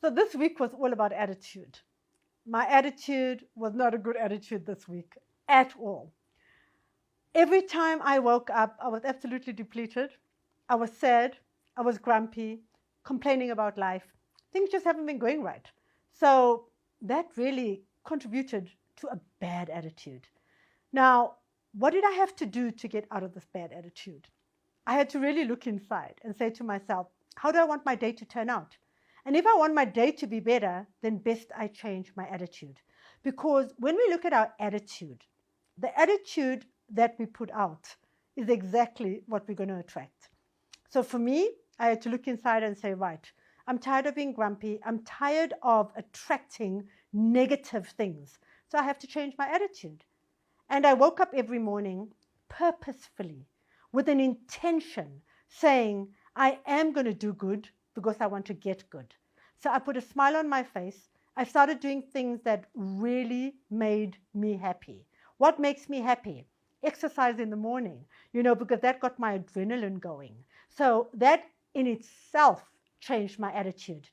So this week was all about attitude. My attitude was not a good attitude this week at all. Every time I woke up, I was absolutely depleted. I was sad. I was grumpy, complaining about life. Things just haven't been going right. So that really contributed to a bad attitude. Now, what did I have to do to get out of this bad attitude? I had to really look inside and say to myself, how do I want my day to turn out? And if I want my day to be better, then best I change my attitude. Because when we look at our attitude, the attitude that we put out is exactly what we're going to attract. So for me, I had to look inside and say, right, I'm tired of being grumpy. I'm tired of attracting negative things. So I have to change my attitude. And I woke up every morning purposefully with an intention saying, I am going to do good because I want to get good. So I put a smile on my face. I started doing things that really made me happy. What makes me happy? Exercise in the morning, because that got my adrenaline going. So that in itself changed my attitude.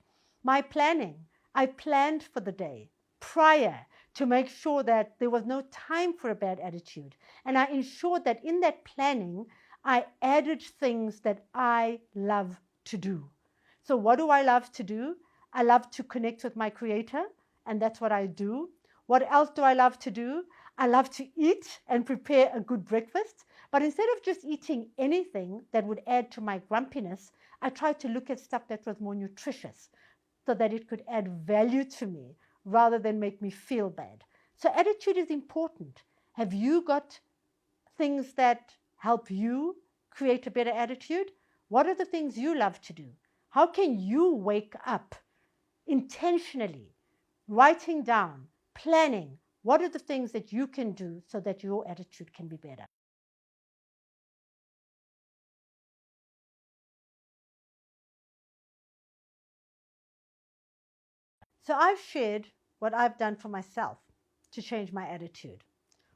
My planning, I planned for the day prior to make sure that there was no time for a bad attitude. And I ensured that in that planning, I added things that I love to do. So what do I love to do? I love to connect with my Creator, and that's what I do. What else do I love to do? I love to eat and prepare a good breakfast. But instead of just eating anything that would add to my grumpiness, I tried to look at stuff that was more nutritious so that it could add value to me rather than make me feel bad. So attitude is important. Have you got things that help you create a better attitude? What are the things you love to do? How can you wake up intentionally, writing down, planning? What are the things that you can do so that your attitude can be better? So I've shared what I've done for myself to change my attitude.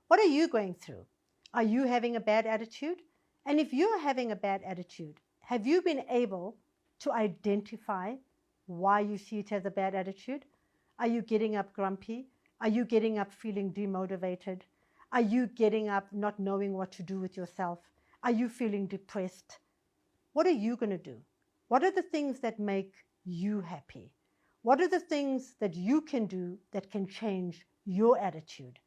What are you going through? Are you having a bad attitude? And if you're having a bad attitude, have you been able to identify why you see it as a bad attitude? Are you getting up grumpy? Are you getting up feeling demotivated? Are you getting up not knowing what to do with yourself? Are you feeling depressed? What are you going to do? What are the things that make you happy? What are the things that you can do that can change your attitude?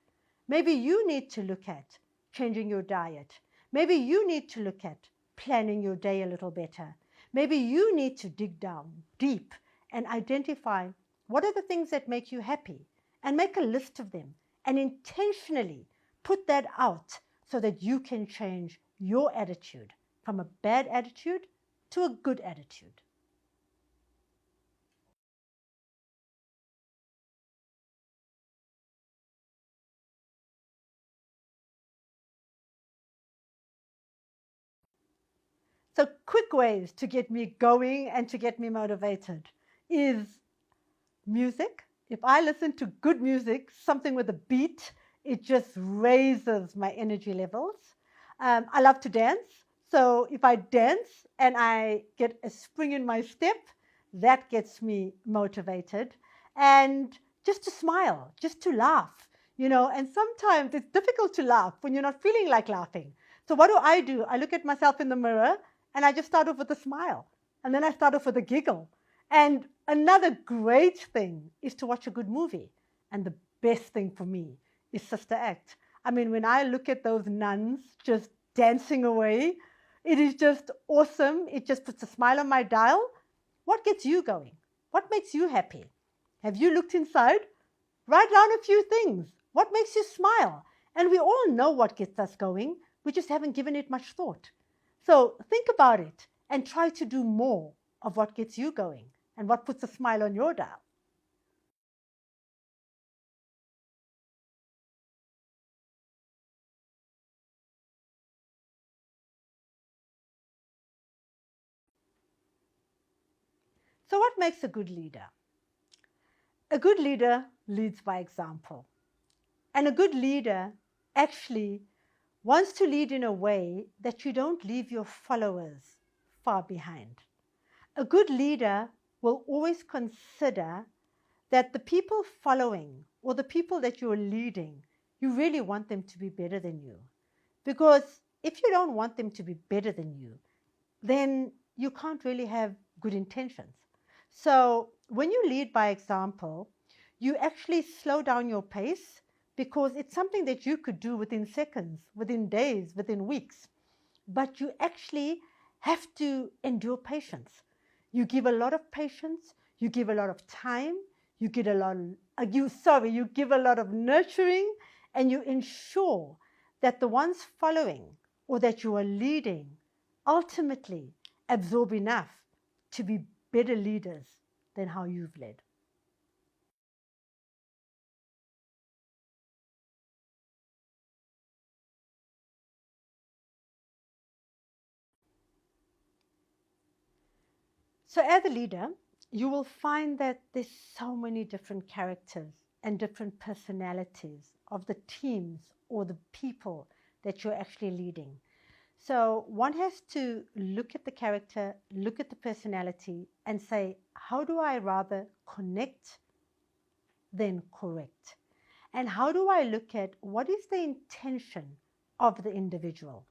Maybe you need to look at changing your diet. Maybe you need to look at planning your day a little better. Maybe you need to dig down deep and identify what are the things that make you happy and make a list of them and intentionally put that out so that you can change your attitude from a bad attitude to a good attitude. So quick ways to get me going and to get me motivated is music. If I listen to good music, something with a beat, it just raises my energy levels. I love to dance. So if I dance and I get a spring in my step, that gets me motivated. And just to smile, just to laugh, and sometimes it's difficult to laugh when you're not feeling like laughing. So what do? I look at myself in the mirror and I just start off with a smile. And then I start off with a giggle. And another great thing is to watch a good movie. And the best thing for me is Sister Act. I mean, when I look at those nuns just dancing away, it is just awesome. It just puts a smile on my dial. What gets you going? What makes you happy? Have you looked inside? Write down a few things. What makes you smile? And we all know what gets us going. We just haven't given it much thought. So think about it and try to do more of what gets you going and what puts a smile on your dial. So what makes a good leader? A good leader leads by example. And a good leader actually wants to lead in a way that you don't leave your followers far behind. A good leader will always consider that the people following or the people that you're leading, you really want them to be better than you. Because if you don't want them to be better than you, then you can't really have good intentions. So when you lead by example, you actually slow down your pace because it's something that you could do within seconds, within days, within weeks. But you actually have to endure patience. You give a lot of patience, you give a lot of time, you give a lot you give a lot of nurturing, and you ensure that the ones following or that you are leading ultimately absorb enough to be better leaders than how you've led. So as a leader, you will find that there's so many different characters and different personalities of the teams or the people that you're actually leading. So one has to look at the character, look at the personality, and say, how do I rather connect than correct? And how do I look at what is the intention of the individual?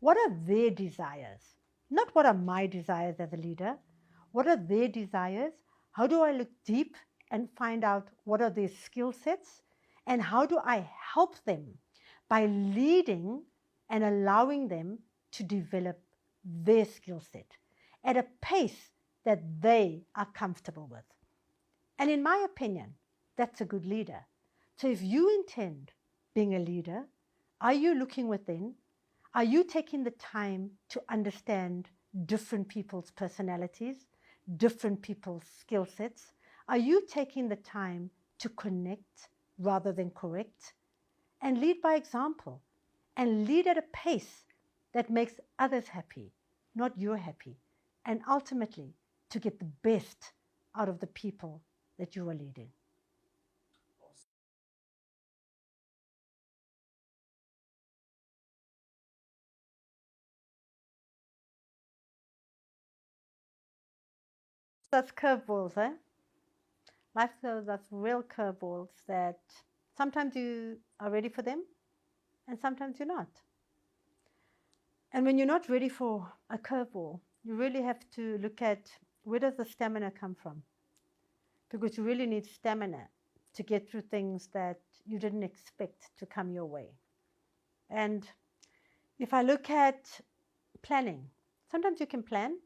What are their desires? Not what are my desires as a leader. What are their desires? How do I look deep and find out what are their skill sets? And how do I help them by leading and allowing them to develop their skill set at a pace that they are comfortable with? And in my opinion, that's a good leader. So if you intend being a leader, are you looking within? Are you taking the time to understand different people's personalities, different people's skill sets? Are you taking the time to connect rather than correct? And lead by example, and lead at a pace that makes others happy, not you happy, and ultimately to get the best out of the people that you are leading. That's curveballs, eh? Life throws us real curveballs that sometimes you are ready for them and sometimes you're not. And when you're not ready for a curveball, you really have to look at where does the stamina come from? Because you really need stamina to get through things that you didn't expect to come your way. And if I look at planning, sometimes you can plan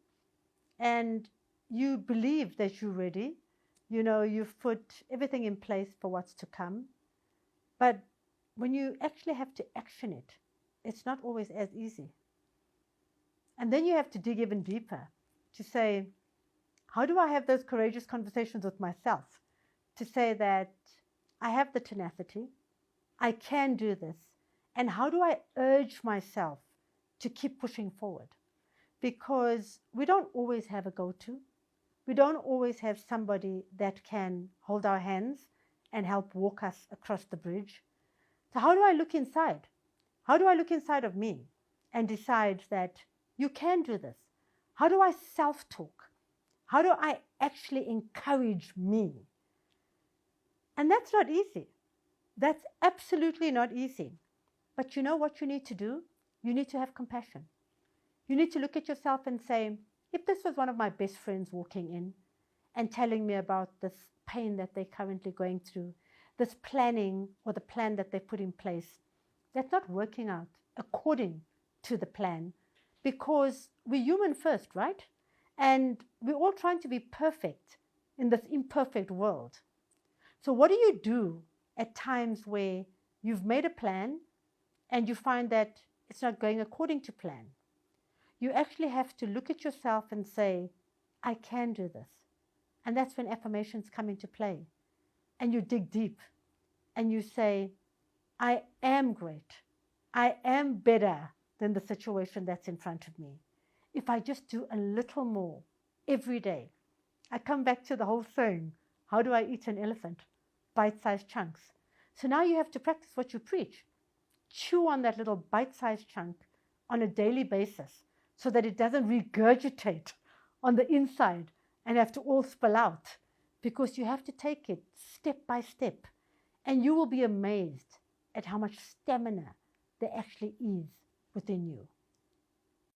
and you believe that you're ready. You know, you've put everything in place for what's to come. But when you actually have to action it, it's not always as easy. And then you have to dig even deeper to say, how do I have those courageous conversations with myself to say that I have the tenacity, I can do this, and how do I urge myself to keep pushing forward? Because we don't always have a go-to. We don't always have somebody that can hold our hands and help walk us across the bridge. So how do I look inside? How do I look inside of me and decide that you can do this? How do I self-talk? How do I actually encourage me? And that's not easy. That's absolutely not easy. But you know what you need to do? You need to have compassion. You need to look at yourself and say, if this was one of my best friends walking in and telling me about this pain that they're currently going through, this planning or the plan that they put in place, that's not working out according to the plan, because we're human first, right? And we're all trying to be perfect in this imperfect world. So what do you do at times where you've made a plan and you find that it's not going according to plan? You actually have to look at yourself and say, I can do this. And that's when affirmations come into play. And you dig deep and you say, I am great. I am better than the situation that's in front of me. If I just do a little more every day. I come back to the whole saying, how do I eat an elephant? Bite-sized chunks. So now you have to practice what you preach. Chew on that little bite-sized chunk on a daily basis so that it doesn't regurgitate on the inside and have to all spill out, because you have to take it step by step. And you will be amazed at how much stamina there actually is within you.